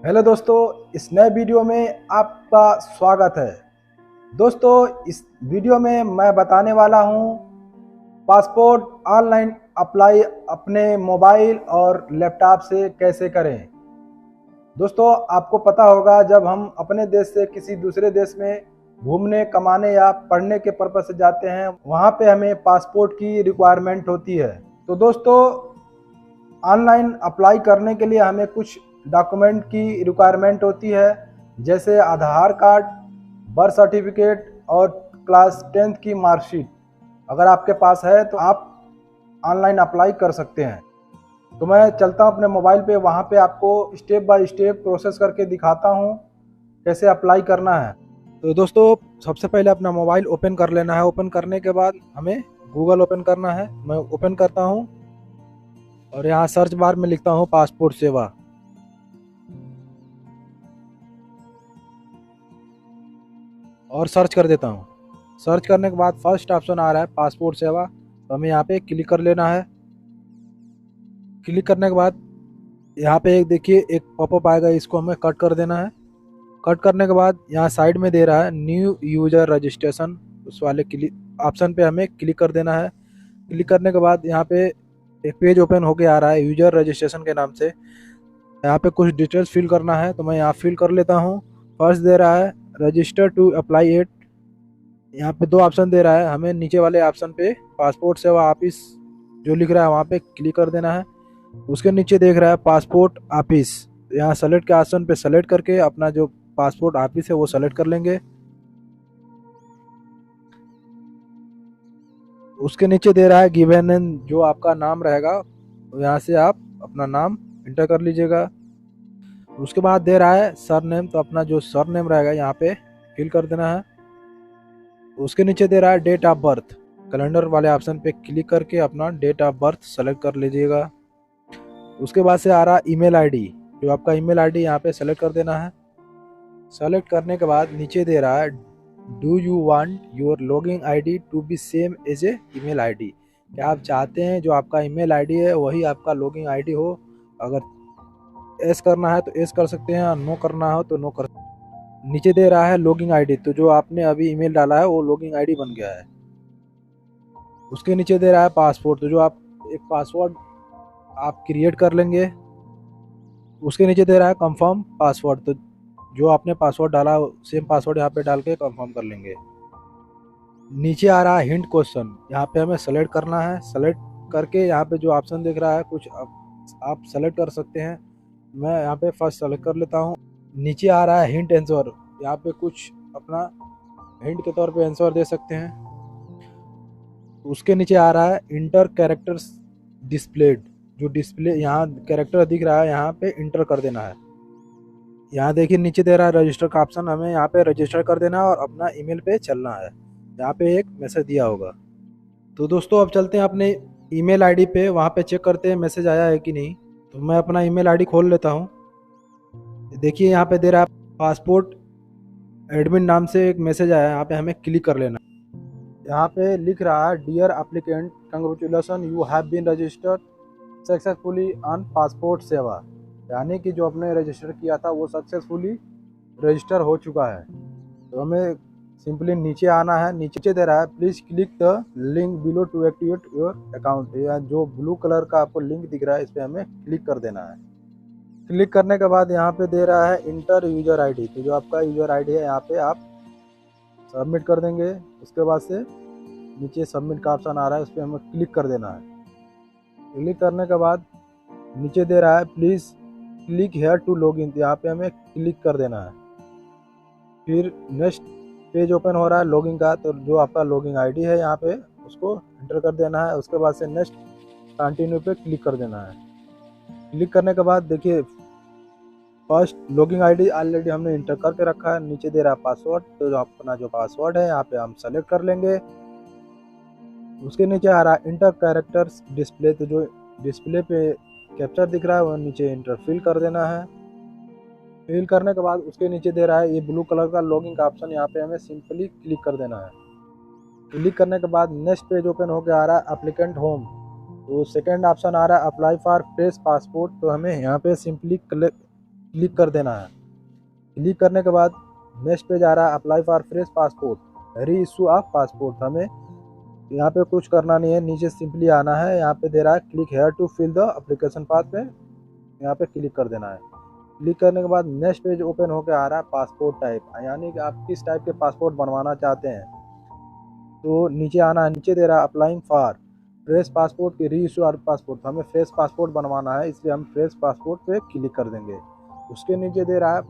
Hello दोस्तों, इस नए वीडियो में आपका स्वागत है। दोस्तों, इस वीडियो में मैं बताने वाला हूं पासपोर्ट ऑनलाइन अप्लाई अपने मोबाइल और लैपटॉप से कैसे करें। दोस्तों, आपको पता होगा जब हम अपने देश से किसी दूसरे देश में घूमने, कमाने या पढ़ने के पर्पज से जाते हैं, वहां पे हमें पासपोर्ट की रिक्वायरमेंट होती है। तो दोस्तों, ऑनलाइन अप्लाई करने के लिए हमें कुछ डॉक्यूमेंट की रिक्वायरमेंट होती है, जैसे आधार कार्ड, बर्थ सर्टिफिकेट और क्लास 10th की मार्कशीट। अगर आपके पास है तो आप ऑनलाइन अप्लाई कर सकते हैं। तो मैं चलता हूं अपने मोबाइल पे, वहां पे आपको स्टेप बाय स्टेप प्रोसेस करके दिखाता हूं कैसे अप्लाई करना है। तो दोस्तों, सबसे पहले अपना मोबाइल ओपन कर लेना है। ओपन करने के बाद हमें गूगल ओपन करना है। मैं ओपन करता हूं और यहाँ सर्च बार में लिखता हूँ पासपोर्ट सेवा। और सर्च कर देता हूँ। सर्च करने के बाद फर्स्ट ऑप्शन आ रहा है पासपोर्ट सेवा, तो हमें यहाँ पे क्लिक कर लेना है। क्लिक करने के बाद यहाँ पे एक देखिए एक पॉपअप आएगा, इसको हमें कट कर देना है। कट करने के बाद यहाँ साइड में दे रहा है न्यू यूजर रजिस्ट्रेशन, उस वाले क्लिक ऑप्शन पे हमें क्लिक कर देना है। क्लिक करने के बाद यहाँ पे एक पेज ओपन होके आ रहा है यूजर रजिस्ट्रेशन के नाम से। यहाँ पे कुछ डिटेल्स फिल करना है, तो मैं यहाँ फिल कर लेता हूँ। फर्स्ट दे रहा है रजिस्टर टू अप्लाई एट। यहाँ पे दो ऑप्शन दे रहा है, हमें नीचे वाले ऑप्शन पे पासपोर्ट सेवा ऑफिस जो लिख रहा है वहाँ पे क्लिक कर देना है। उसके नीचे देख रहा है पासपोर्ट ऑफिस, यहाँ सेलेक्ट के ऑप्शन पे सेलेक्ट करके अपना जो पासपोर्ट ऑफिस है वो सेलेक्ट कर लेंगे। उसके नीचे दे रहा है गिवन एन, जो आपका नाम रहेगा यहाँ से आप अपना नाम इंटर कर लीजिएगा। उसके बाद दे रहा है सर नेम, तो अपना जो सर नेम रहेगा यहाँ पे फिल कर देना है। उसके नीचे दे रहा है डेट ऑफ बर्थ, कैलेंडर वाले ऑप्शन पे क्लिक करके अपना डेट ऑफ बर्थ सेलेक्ट कर लीजिएगा। उसके बाद से आ रहा है ईमेल आईडी, जो आपका ईमेल आईडी यहाँ पे सेलेक्ट कर देना है। सेलेक्ट करने के बाद नीचे दे रहा है do you want your login ID to be same as a email ID, क्या आप चाहते हैं जो आपका ईमेल आईडी है वही आपका लॉगिन आईडी हो। अगर एस करना है तो एस कर सकते हैं, नो करना हो तो नो कर। नीचे दे रहा है लॉगिन आईडी, तो जो आपने अभी ईमेल डाला है वो लॉगिन आईडी बन गया है। उसके नीचे दे रहा है पासवर्ड, तो जो आप एक पासवर्ड आप क्रिएट कर लेंगे। उसके नीचे दे रहा है कंफर्म पासवर्ड, तो जो आपने पासवर्ड डाला सेम पासवर्ड यहाँ पे डाल के कंफर्म कर लेंगे। नीचे आ रहा है हिंट क्वेश्चन, यहाँ पे हमें सेलेक्ट करना है। सेलेक्ट करके यहाँ पे जो ऑप्शन दिख रहा है कुछ आप सेलेक्ट कर सकते हैं। मैं यहाँ पे फर्स्ट सेलेक्ट कर लेता हूँ। नीचे आ रहा है हिंट आंसर, यहाँ पे कुछ अपना हिंट के तौर पे आंसर दे सकते हैं। उसके नीचे आ रहा है इंटर कैरेक्टर्स डिस्प्लेड, जो डिस्प्ले यहाँ कैरेक्टर दिख रहा है यहाँ पे इंटर कर देना है। यहाँ देखिए नीचे दे रहा है रजिस्टर का ऑप्शन, हमें यहाँ पे रजिस्टर कर देना है और अपना ईमेल पे चलना है। यहाँ पे एक मैसेज दिया होगा। तो दोस्तों, अब चलते हैं अपने ईमेल आईडी पे, वहाँ पे चेक करते हैं मैसेज आया है कि नहीं। तो मैं अपना ईमेल आईडी खोल लेता हूँ। देखिए यहाँ पे दे रहा है पासपोर्ट एडमिन नाम से एक मैसेज आया है, यहाँ पे हमें क्लिक कर लेना। यहाँ पे लिख रहा है dear applicant congratulation you have been registered successfully on passport Seva, यानी कि जो आपने रजिस्टर किया था वो सक्सेसफुली रजिस्टर हो चुका है। तो हमें सिंपली नीचे आना है। नीचे दे रहा है please click the link below to activate your account, या जो ब्लू कलर का आपको लिंक दिख रहा है इस पर हमें क्लिक कर देना है। क्लिक करने के बाद यहाँ पे दे रहा है इंटर यूजर आईडी, तो जो आपका यूजर आईडी है यहाँ पे आप सबमिट कर देंगे। उसके बाद से नीचे सबमिट का ऑप्शन आ रहा है, उस पर हमें क्लिक कर देना है। क्लिक करने के बाद नीचे दे रहा है please click here to login, तो यहाँ पे हमें क्लिक कर देना है। फिर नेक्स्ट पेज ओपन हो रहा है लॉगिन का, तो जो आपका लॉगिन आईडी है यहाँ पे उसको एंटर कर देना है। उसके बाद से नेक्स्ट कंटिन्यू पे क्लिक कर देना है। क्लिक करने के बाद देखिए फर्स्ट लॉगिन आईडी ऑलरेडी हमने इंटर करके रखा है। नीचे दे रहा है पासवर्ड, तो जो अपना जो पासवर्ड है यहाँ पे हम सेलेक्ट कर लेंगे। उसके नीचे आ रहा है इंटर कैरेक्टर्स डिस्प्ले, तो जो डिस्प्ले पे कैप्चर दिख रहा है वो नीचे इंटर फिल कर देना है। फिल करने के बाद उसके नीचे दे रहा है ये ब्लू कलर का लॉगिन का ऑप्शन, यहाँ पे हमें सिंपली क्लिक कर देना है। क्लिक करने के बाद नेक्स्ट पेज ओपन होकर आ रहा है एप्लीकेंट होम, तो सेकंड ऑप्शन आ रहा है अप्लाई फॉर फ्रेश पासपोर्ट, तो हमें यहाँ पे सिंपली क्लिक कर देना है। क्लिक करने के बाद नेक्स्ट पेज आ रहा है अप्लाई फॉर फ्रेश पासपोर्ट, री इशू ऑफ पासपोर्ट। हमें यहाँ पे कुछ करना नहीं है, नीचे सिंपली आना है। यहाँ पे दे रहा है click here to fill the application path पे, यहाँ पे क्लिक कर देना है। क्लिक करने के बाद नेक्स्ट पेज ओपन होकर आ रहा है पासपोर्ट टाइप, यानी कि आप किस टाइप के पासपोर्ट बनवाना चाहते हैं। तो नीचे आना है, नीचे दे रहा है अप्लाइंग फॉर फ्रेश पासपोर्ट की री इशू पासपोर्ट। हमें फ्रेश पासपोर्ट बनवाना है, इसलिए हम फ्रेश पासपोर्ट पे क्लिक कर देंगे। उसके नीचे दे रहा है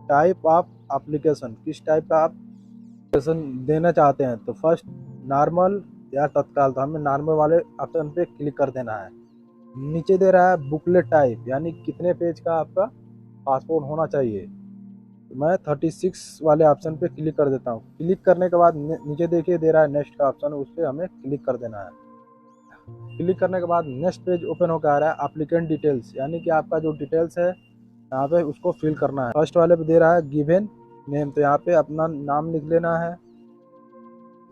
टाइप ऑफ एप्लीकेशन, किस टाइप का आप एप्लीकेशन देना चाहते हैं। तो फर्स्ट नॉर्मल या तत्काल, तो हमें नॉर्मल वाले ऑप्शन पे क्लिक कर देना है। नीचे दे रहा है बुकलेट टाइप, यानी कितने पेज का आपका पासपोर्ट होना चाहिए। तो मैं 36 वाले ऑप्शन पे क्लिक कर देता हूँ। क्लिक करने के बाद नीचे देखिए दे रहा है नेक्स्ट का ऑप्शन, उस पर हमें क्लिक कर देना है। क्लिक करने के बाद नेक्स्ट पेज ओपन होकर आ रहा है एप्लीकेंट डिटेल्स, यानी कि आपका जो डिटेल्स है यहाँ पे उसको फिल करना है। फर्स्ट वाले पे दे रहा है गिवन नेम, तो यहाँ पे अपना नाम लिख लेना है।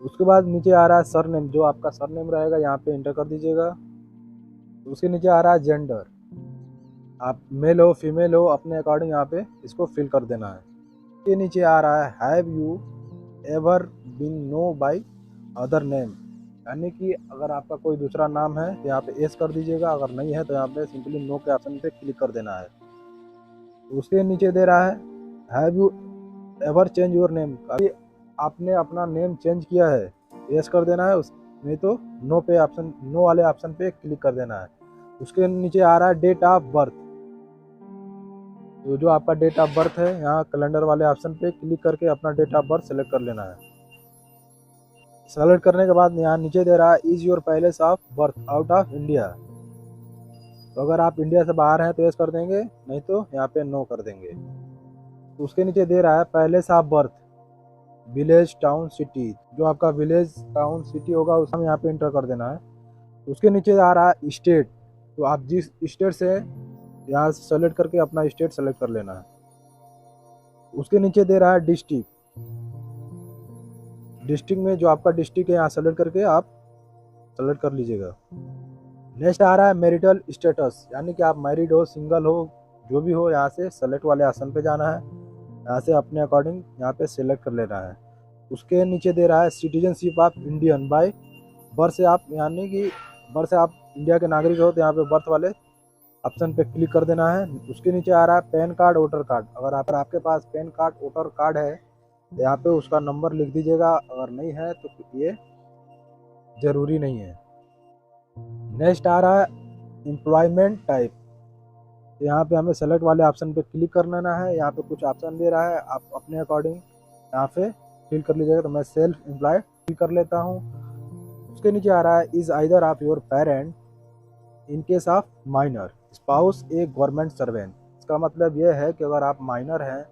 उसके बाद नीचे आ रहा है सर नेम, जो आपका सर नेम रहेगा यहाँ पे इंटर कर दीजिएगा। उसके नीचे आ रहा है जेंडर, आप मेल हो फीमेल हो अपने अकॉर्डिंग यहाँ पे इसको फिल कर देना है। इसके नीचे आ रहा है have you ever been known by other name, यानी कि अगर आपका कोई दूसरा नाम है तो यहाँ पे एस कर दीजिएगा, अगर नहीं है तो यहाँ पे सिंपली नो के ऑप्शन पे क्लिक कर देना है। उसके नीचे दे रहा है have you ever change your name, अभी आपने अपना नेम चेंज किया है, यस कर देना है। उस नहीं तो नो पे ऑप्शन, नो वाले ऑप्शन पे क्लिक कर देना है। उसके नीचे आ रहा है डेट ऑफ बर्थ, तो जो आपका डेट ऑफ बर्थ है यहाँ कैलेंडर वाले ऑप्शन पे क्लिक करके अपना डेट ऑफ बर्थ सेलेक्ट कर लेना है। सेलेक्ट करने के बाद यहाँ नीचे दे रहा है is your palace of birth out of India, तो अगर आप इंडिया से बाहर हैं तो यस कर देंगे, नहीं तो यहाँ पे नो कर देंगे। तो उसके नीचे दे रहा है palace of birth village town city, जो आपका विलेज टाउन सिटी होगा उस हम यहाँ पे इंटर कर देना है। उसके नीचे आ रहा है स्टेट, तो आप जिस स्टेट से यहाँ सेलेक्ट करके अपना स्टेट सेलेक्ट कर लेना है। उसके नीचे दे रहा है डिस्ट्रिक्ट, डिस्ट्रिक्ट में जो आपका डिस्ट्रिक्ट है यहाँ सेलेक्ट करके आप सेलेक्ट कर लीजिएगा। नेक्स्ट आ रहा है मैरिटल स्टेटस, यानी कि आप मैरिड हो सिंगल हो जो भी हो, यहाँ से सेलेक्ट वाले ऑप्शन पे जाना है, यहाँ से अपने अकॉर्डिंग यहाँ पे सेलेक्ट कर लेना है। उसके नीचे दे रहा है citizenship of Indian by birth, से आप यानी कि बर्थ से आप इंडिया के नागरिक हो तो यहाँ पे बर्थ वाले ऑप्शन पे क्लिक कर देना है। उसके नीचे आ रहा है पैन कार्ड वोटर कार्ड, अगर आपके पास पैन कार्ड वोटर कार्ड है तो यहाँ पे उसका नंबर लिख दीजिएगा, अगर नहीं है तो ये ज़रूरी नहीं है। नेक्स्ट आ रहा है एम्प्लॉयमेंट टाइप, तो यहाँ पे हमें सेलेक्ट वाले ऑप्शन पे क्लिक कर लेना है। यहाँ पे कुछ ऑप्शन दे रहा है, आप अपने अकॉर्डिंग यहाँ पे फिल कर लीजिएगा। तो मैं सेल्फ एम्प्लॉयड फिल कर लेता हूँ। उसके नीचे आ रहा है is either of your parent in case of minor spouse A government servant, इसका मतलब यह है कि अगर आप माइनर हैं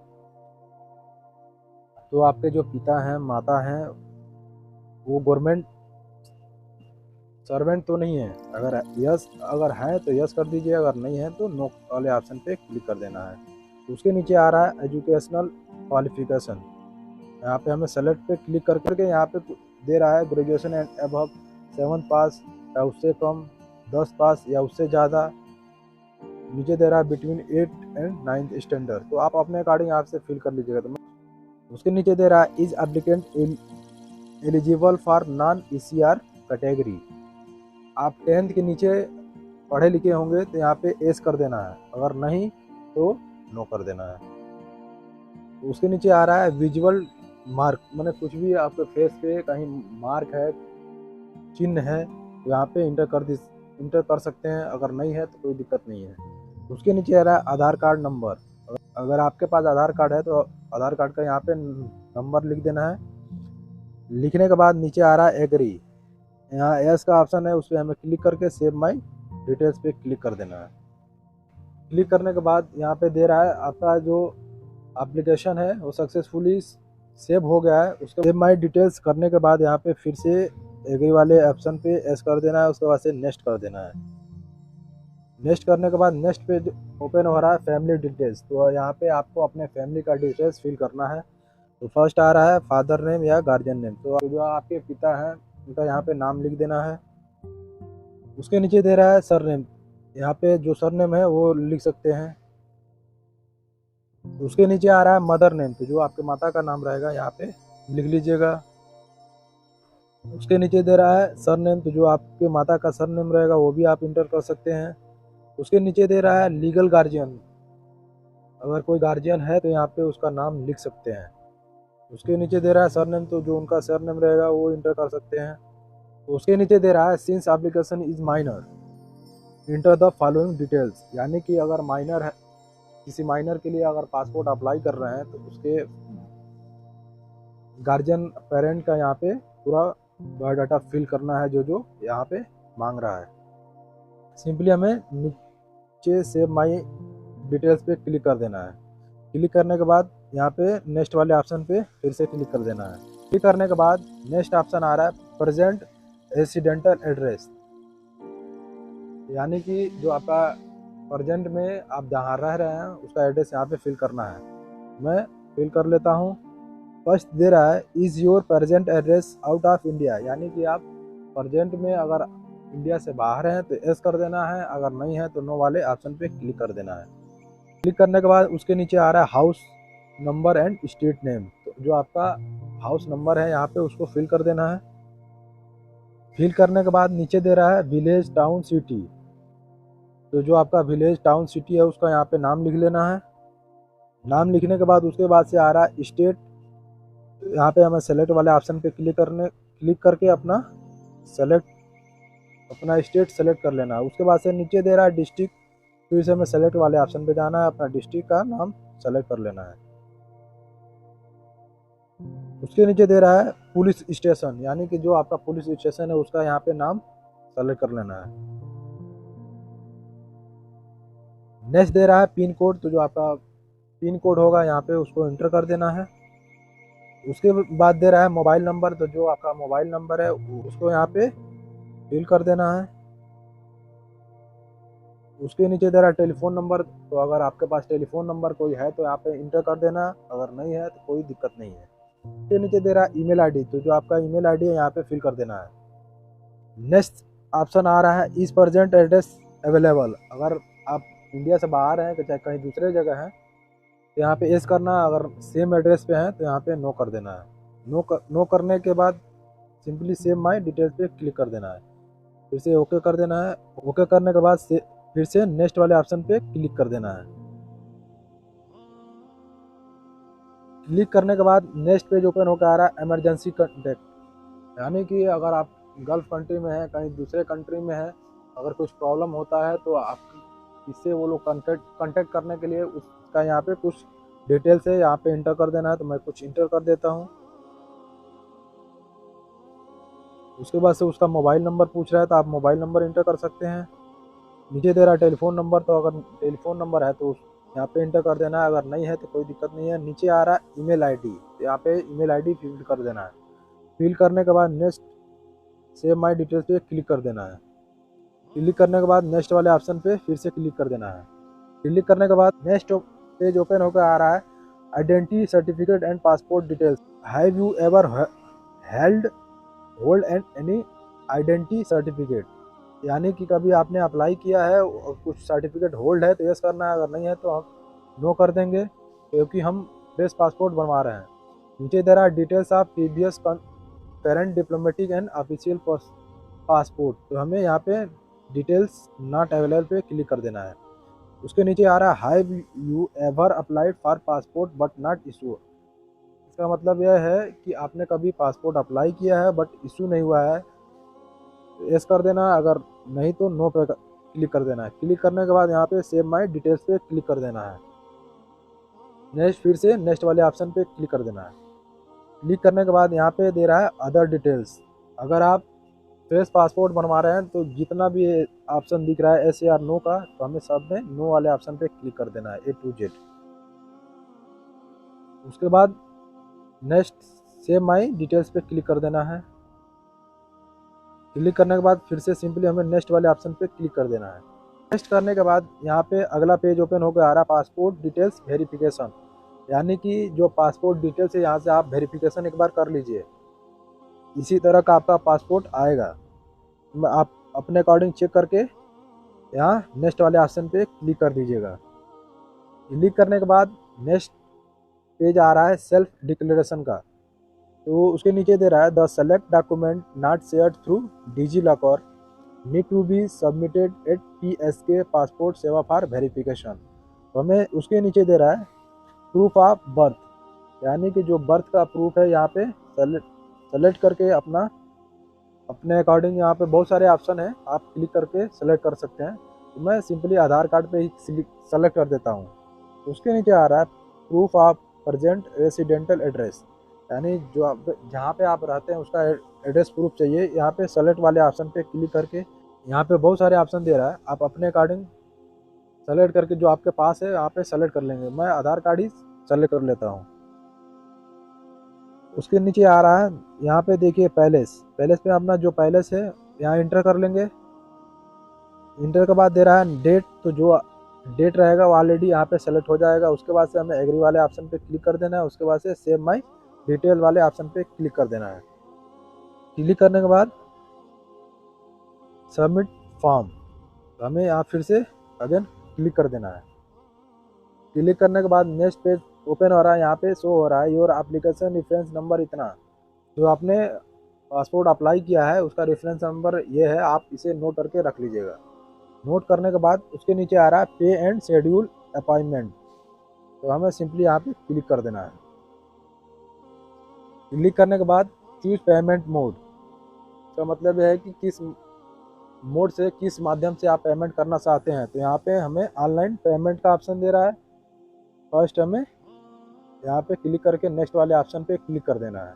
तो आपके जो पिता हैं माता हैं वो गवर्नमेंट सर्वेंट तो नहीं है। अगर यस अगर है तो यस कर दीजिए, अगर नहीं है तो नो वाले ऑप्शन पे क्लिक कर देना है। उसके नीचे आ रहा है एजुकेशनल क्वालिफिकेशन, यहाँ पे हमें सेलेक्ट पे क्लिक करके यहाँ पे दे रहा है ग्रेजुएशन एंड अबव 7 पास या उससे कम, 10 पास या उससे ज़्यादा। नीचे दे रहा है बिटवीन 8 एंड 9th स्टैंडर्ड, तो आप अपने अकॉर्डिंग यहाँ से फिल कर लीजिएगा। तो उसके नीचे दे रहा है is applicant eligible for non ECR category, आप 10th के नीचे पढ़े लिखे होंगे तो यहाँ पे एस कर देना है, अगर नहीं तो नो कर देना है। तो उसके नीचे आ रहा है विजुअल मार्क, मैंने कुछ भी आपके फेस पे कहीं मार्क है चिन्ह है तो यहाँ पे इंटर कर सकते हैं, अगर नहीं है तो कोई दिक्कत नहीं है। उसके नीचे आ रहा है आधार कार्ड नंबर, अगर आपके पास आधार कार्ड है तो आधार कार्ड का यहाँ पे नंबर लिख देना है। लिखने के बाद नीचे आ रहा है एग्री, यहाँ एस का ऑप्शन है उस पर हमें क्लिक करके सेव माई डिटेल्स पे क्लिक कर देना है। क्लिक करने के बाद यहाँ पे दे रहा है आपका जो एप्लीकेशन है वो सक्सेसफुली सेव हो गया है। उसके सेव माई डिटेल्स करने के बाद यहाँ पे फिर से एग्री वाले ऑप्शन पे एस कर देना है, उसके बाद से नेक्स्ट कर देना है। नेक्स्ट करने के बाद नेक्स्ट पेज ओपन हो रहा है फैमिली डिटेल्स, तो यहाँ पे आपको अपने फैमिली का डिटेल्स फिल करना है। तो फर्स्ट आ रहा है फादर नेम या गार्जियन नेम, तो जो आपके पिता हैं उनका यहाँ पे नाम लिख देना है। उसके नीचे दे रहा है सर नेम, यहाँ पे जो सर नेम है वो लिख सकते हैं। उसके नीचे आ रहा है मदर नेम, तो जो आपके माता का नाम रहेगा यहाँ पे लिख लीजिएगा। उसके नीचे दे रहा है सर नेम, तो जो आपके माता का सर नेम रहेगा वो भी आप इंटर कर सकते हैं। उसके नीचे दे रहा है लीगल गार्जियन, अगर कोई गार्जियन है तो यहाँ पे उसका नाम लिख सकते हैं। उसके नीचे दे रहा है सर नेम, तो जो उनका सर नेम रहेगा वो इंटर कर सकते हैं। उसके नीचे दे रहा है since application is minor enter the following details, यानी कि अगर माइनर है, किसी माइनर के लिए अगर पासपोर्ट अप्लाई कर रहे हैं तो उसके गार्जियन पेरेंट का यहाँ पे पूरा बायोडाटा फिल करना है, जो जो यहाँ पे मांग रहा है। सिंपली हमें नीचे सेव माई डिटेल्स पे क्लिक कर देना है। क्लिक करने के बाद यहाँ पे नेक्स्ट वाले ऑप्शन पे फिर से क्लिक कर देना है। क्लिक करने के बाद नेक्स्ट ऑप्शन आ रहा है प्रेजेंट रेसिडेंटल एड्रेस, यानी कि जो आपका प्रेजेंट में आप जहाँ रह रहे हैं उसका एड्रेस यहाँ पे फिल करना है। मैं फिल कर लेता हूँ। फर्स्ट दे रहा है is your present address out of India, यानी कि आप प्रेजेंट में अगर इंडिया से बाहर हैं तो एस कर देना है, अगर नहीं है तो नो वाले ऑप्शन पे क्लिक कर देना है। क्लिक करने के बाद उसके नीचे आ रहा है house number and street name, तो जो आपका हाउस नंबर है यहाँ पे उसको फिल कर देना है। फिल करने के बाद नीचे दे रहा है विलेज टाउन सिटी, तो जो आपका विलेज टाउन सिटी है उसका यहाँ पे नाम लिख लेना है। नाम लिखने के बाद उसके बाद से आ रहा है स्टेट, यहाँ पे हमें सेलेक्ट वाले ऑप्शन पे क्लिक करके अपना स्टेट सेलेक्ट कर लेना है। उसके बाद से नीचे दे रहा है डिस्ट्रिक्ट, तो इसे हमें सेलेक्ट वाले ऑप्शन पे जाना है, अपना डिस्ट्रिक्ट का नाम सेलेक्ट कर लेना है। उसके नीचे दे रहा है पुलिस स्टेशन, यानी कि जो आपका पुलिस स्टेशन है उसका यहाँ पे नाम सेलेक्ट कर लेना है। नेक्स्ट दे रहा है पिन कोड, तो जो आपका पिन कोड होगा यहाँ पे उसको एंटर कर देना है। उसके बाद दे रहा है मोबाइल नंबर, तो जो आपका मोबाइल नंबर है उसको यहाँ पे फिल कर देना है। उसके नीचे दे रहा है टेलीफोन नंबर, तो अगर आपके पास टेलीफोन नंबर कोई है तो यहाँ पे इंटर कर देना, अगर नहीं है तो कोई दिक्कत नहीं है। उसके नीचे दे रहा है ईमेल आईडी, तो जो आपका ईमेल आईडी है यहाँ पे फिल कर देना है। नेक्स्ट ऑप्शन आ रहा है इस प्रेजेंट एड्रेस अवेलेबल, अगर आप इंडिया से बाहर हैं चाहे कहीं दूसरे जगह हैं तो यहाँ पे एस करना, अगर सेम एड्रेस पे हैं तो यहाँ पे नो कर देना है। नो करने के बाद सिंपली सेव माई डिटेल्स पे क्लिक कर देना है, फिर से ओके कर देना है। ओके करने के बाद फिर से नेक्स्ट वाले ऑप्शन पे क्लिक कर देना है। क्लिक करने के बाद नेक्स्ट पेज ओपन होकर आ रहा है इमरजेंसी कॉन्टैक्ट, यानी कि अगर आप गल्फ कंट्री में हैं कहीं दूसरे कंट्री में हैं, अगर कुछ प्रॉब्लम होता है तो आप इससे वो लोग कांटेक्ट करने के लिए उसका यहाँ पे कुछ डिटेल्स है यहाँ पे इंटर कर देना है, तो मैं कुछ इंटर कर देता हूँ। उसके बाद से उसका मोबाइल नंबर पूछ रहा है तो आप मोबाइल नंबर इंटर कर सकते हैं। नीचे दे रहा है टेलीफोन नंबर, तो अगर टेलीफोन नंबर है तो यहाँ पे इंटर कर देना है, अगर नहीं है तो कोई दिक्कत नहीं है। नीचे आ रहा है ईमेल आईडी, तो यहाँ पे ईमेल आईडी फिल कर देना है। फिल करने के बाद नेक्स्ट सेव माई डिटेल्स पे क्लिक कर देना है। क्लिक करने के बाद नेक्स्ट वाले ऑप्शन पे फिर से क्लिक कर देना है। क्लिक करने के बाद नेक्स्ट पेज ओपन होकर आ रहा है identity certificate and passport details, have you ever hold and any identity certificate, यानी कि कभी आपने अप्लाई किया है और कुछ सर्टिफिकेट होल्ड है तो यस करना है, अगर नहीं है तो हम नो कर देंगे क्योंकि हम फ्रेश पासपोर्ट बनवा रहे हैं। नीचे दे रहा है details of previous current diplomatic and official passport, तो हमें यहाँ पे डिटेल्स नॉट अवेलेबल पे क्लिक कर देना है। उसके नीचे आ रहा है have you ever applied for passport but not issue, इसका मतलब यह है कि आपने कभी पासपोर्ट अप्लाई किया है बट इशू नहीं हुआ है, यस कर देना, अगर नहीं तो नो पे क्लिक कर देना है। क्लिक करने के बाद यहाँ पे सेव माई डिटेल्स पे क्लिक कर देना है। नेक्स्ट फिर से नेक्स्ट वाले ऑप्शन पे क्लिक कर देना है। क्लिक करने के बाद यहाँ पे दे रहा है अदर डिटेल्स, अगर आप फ्रेश पासपोर्ट बनवा रहे हैं तो जितना भी ऑप्शन दिख रहा है एस या नो का, तो हमें सब में नो वाले ऑप्शन पे क्लिक कर देना है A to Z। उसके बाद नेक्स्ट सेव माई डिटेल्स पे क्लिक कर देना है। क्लिक करने के बाद फिर से सिंपली हमें नेक्स्ट वाले ऑप्शन पे क्लिक कर देना है। नेक्स्ट करने के बाद यहाँ पे अगला पेज ओपन होकर आ रहा है पासपोर्ट डिटेल्स वेरिफिकेशन, यानी कि जो पासपोर्ट डिटेल्स है यहाँ से आप वेरिफिकेशन एक बार कर लीजिए, इसी तरह का आपका पासपोर्ट आएगा। आप अपने अकॉर्डिंग चेक करके यहाँ नेक्स्ट वाले ऑप्शन पे क्लिक कर दीजिएगा। क्लिक करने के बाद नेक्स्ट पेज आ रहा है सेल्फ डिक्लेरेशन का। तो उसके नीचे दे रहा है the select document not shared through DigiLocker need to be submitted at PSK passport Seva for verification. तो हमें उसके नीचे दे रहा है प्रूफ ऑफ बर्थ, यानी कि जो बर्थ का प्रूफ है यहाँ पे सेलेक्ट करके अपने अकॉर्डिंग यहाँ पे बहुत सारे ऑप्शन हैं, आप क्लिक करके सेलेक्ट कर सकते हैं। तो मैं सिंपली आधार कार्ड पे ही सेलेक्ट कर देता हूँ। तो उसके नीचे आ रहा है proof of present residential address, यानी जो आप जहाँ पे आप रहते हैं उसका एड्रेस प्रूफ चाहिए। यहाँ पे सेलेक्ट वाले ऑप्शन पे क्लिक करके यहाँ पे बहुत सारे ऑप्शन दे रहा है, आप अपने अकॉर्डिंग सेलेक्ट करके जो आपके पास है यहाँ पे सेलेक्ट कर लेंगे। मैं आधार कार्ड ही सेलेक्ट कर लेता हूँ। उसके नीचे आ रहा है यहाँ पे देखिए पैलेस पे अपना जो पैलेस है यहाँ इंटर कर लेंगे। इंटर के बाद दे रहा है डेट, तो जो डेट रहेगा वो ऑलरेडी यहाँ पे सेलेक्ट हो जाएगा। उसके बाद से हमें एग्री वाले ऑप्शन पे क्लिक कर देना है। उसके बाद से सेव माई डिटेल वाले ऑप्शन पे क्लिक कर देना है। क्लिक करने के बाद सबमिट फॉर्म, तो हमें यहाँ फिर से अगेन क्लिक कर देना है। क्लिक करने के बाद नेक्स्ट पेज ओपन हो रहा है। यहाँ पे शो हो रहा है योर एप्लीकेशन रेफरेंस नंबर इतना, जो आपने पासपोर्ट अप्लाई किया है उसका रेफरेंस नंबर ये है, आप इसे नोट करके रख लीजिएगा। नोट करने के बाद उसके नीचे आ रहा है पे एंड शेड्यूल अपॉइंटमेंट, तो हमें सिंपली यहाँ पे क्लिक कर देना है। क्लिक करने के बाद चूज पेमेंट मोड, इसका मतलब है कि किस मोड से किस माध्यम से आप पेमेंट करना चाहते हैं। तो यहाँ पे हमें ऑनलाइन पेमेंट का ऑप्शन दे रहा है। फर्स्ट हमें यहाँ पे क्लिक करके नेक्स्ट वाले ऑप्शन पे क्लिक कर देना है।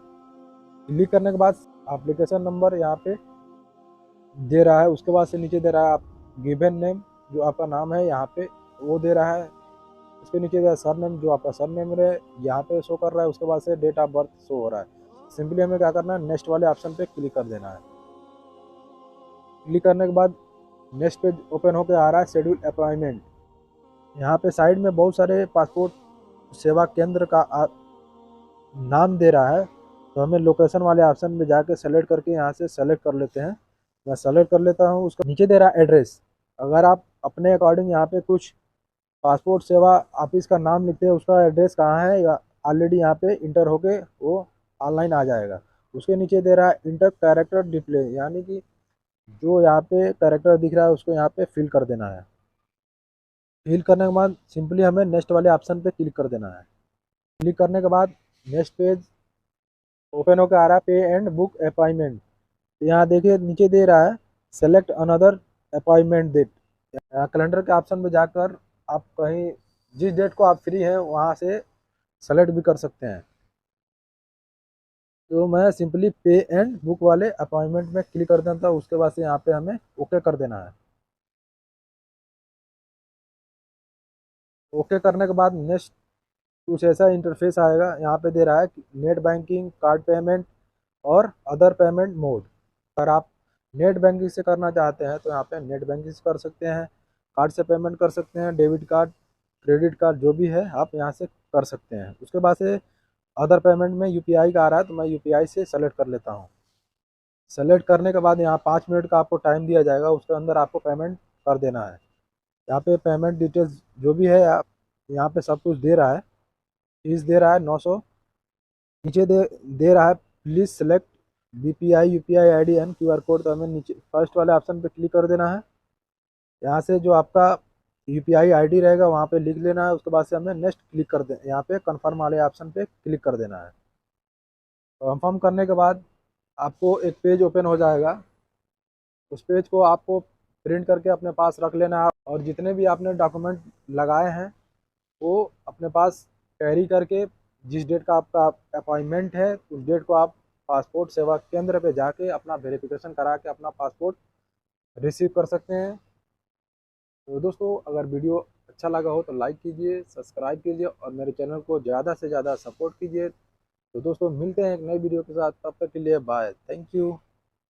क्लिक करने के बाद एप्लीकेशन नंबर यहाँ पे दे रहा है। उसके बाद से नीचे दे रहा है आप गिवन नेम, जो आपका नाम है यहाँ पे वो दे रहा है। उसके नीचे दे रहा है सर नेम, जो आपका सर नेम है यहाँ पे शो कर रहा है। उसके बाद से डेट ऑफ बर्थ शो हो रहा है। सिंपली हमें क्या करना है, नेक्स्ट वाले ऑप्शन पे क्लिक कर देना है। क्लिक करने के बाद नेक्स्ट पेज ओपन होकर आ रहा है शेड्यूल अपॉइंटमेंट। यहाँ पे साइड में बहुत सारे पासपोर्ट सेवा केंद्र का नाम दे रहा है। तो हमें लोकेशन वाले ऑप्शन में जाके सेलेक्ट करके यहाँ से सेलेक्ट कर लेते हैं। मैं सेलेक्ट कर लेता हूँ। उसका नीचे दे रहा है एड्रेस, अगर आप अपने अकॉर्डिंग यहाँ पे कुछ पासपोर्ट सेवा ऑफिस का नाम लिखते हैं, उसका एड्रेस कहाँ है या ऑलरेडी यहाँ पे इंटर होके वो ऑनलाइन आ जाएगा। उसके नीचे दे रहा है इंटर कैरेक्टर डिस्प्ले, यानी कि जो यहाँ पे कैरेक्टर दिख रहा है उसको यहाँ पे फिल कर देना है। फिल करने के बाद सिंपली हमें नेक्स्ट वाले ऑप्शन पे क्लिक कर देना है। क्लिक करने के बाद नेक्स्ट पेज ओपन होकर आ रहा है पे एंड बुक अपॉइंटमेंट। यहाँ देखिए नीचे दे रहा है select another appointment date, calendar के ऑप्शन में जाकर आप कहीं जिस डेट को आप फ्री हैं वहाँ से सेलेक्ट भी कर सकते हैं। तो मैं सिंपली पे एंड बुक वाले अपॉइंटमेंट में क्लिक कर देता हूँ। उसके बाद से यहाँ पे हमें ओके कर देना है। ओके करने के बाद नेक्स्ट कुछ ऐसा इंटरफेस आएगा। यहाँ पे दे रहा है नेट बैंकिंग, कार्ड पेमेंट और अदर पेमेंट मोड। अगर आप नेट बैंकिंग से करना चाहते हैं तो यहाँ पे नेट बैंकिंग से कर सकते हैं, कार्ड से पेमेंट कर सकते हैं, डेबिट कार्ड, क्रेडिट कार्ड जो भी है आप यहाँ से कर सकते हैं। उसके बाद से अदर पेमेंट में UPI का आ रहा है, तो मैं UPI से सेलेक्ट कर लेता हूँ। सेलेक्ट करने के बाद यहाँ 5 मिनट का आपको टाइम दिया जाएगा, उसके अंदर आपको पेमेंट कर देना है। यहाँ पे पेमेंट डिटेल्स जो भी है आप यहाँ पे सब कुछ दे रहा है। फीस दे रहा है 900। नीचे दे रहा है please select BPI UPI ID and QR code, तो हमें नीचे फर्स्ट वाले ऑप्शन पे क्लिक कर देना है। यहाँ से जो आपका UPI ID रहेगा वहाँ पे लिख लेना है। उसके बाद से हमें नेक्स्ट क्लिक कर दे, यहाँ पे कन्फर्म वाले ऑप्शन पे क्लिक कर देना है। कन्फर्म करने के बाद आपको एक पेज ओपन हो जाएगा। उस पेज को आपको प्रिंट करके अपने पास रख लेना है और जितने भी आपने डॉक्यूमेंट लगाए हैं वो अपने पास कैरी करके जिस डेट का आपका अपॉइंटमेंट है उस डेट को आप पासपोर्ट सेवा केंद्र पे जाके अपना वेरिफिकेशन करा के अपना पासपोर्ट रिसीव कर सकते हैं। तो दोस्तों अगर वीडियो अच्छा लगा हो तो लाइक कीजिए, सब्सक्राइब कीजिए और मेरे चैनल को ज़्यादा से ज़्यादा सपोर्ट कीजिए। तो दोस्तों मिलते हैं एक नई वीडियो के साथ, तब तक के लिए बाय, थैंक यू।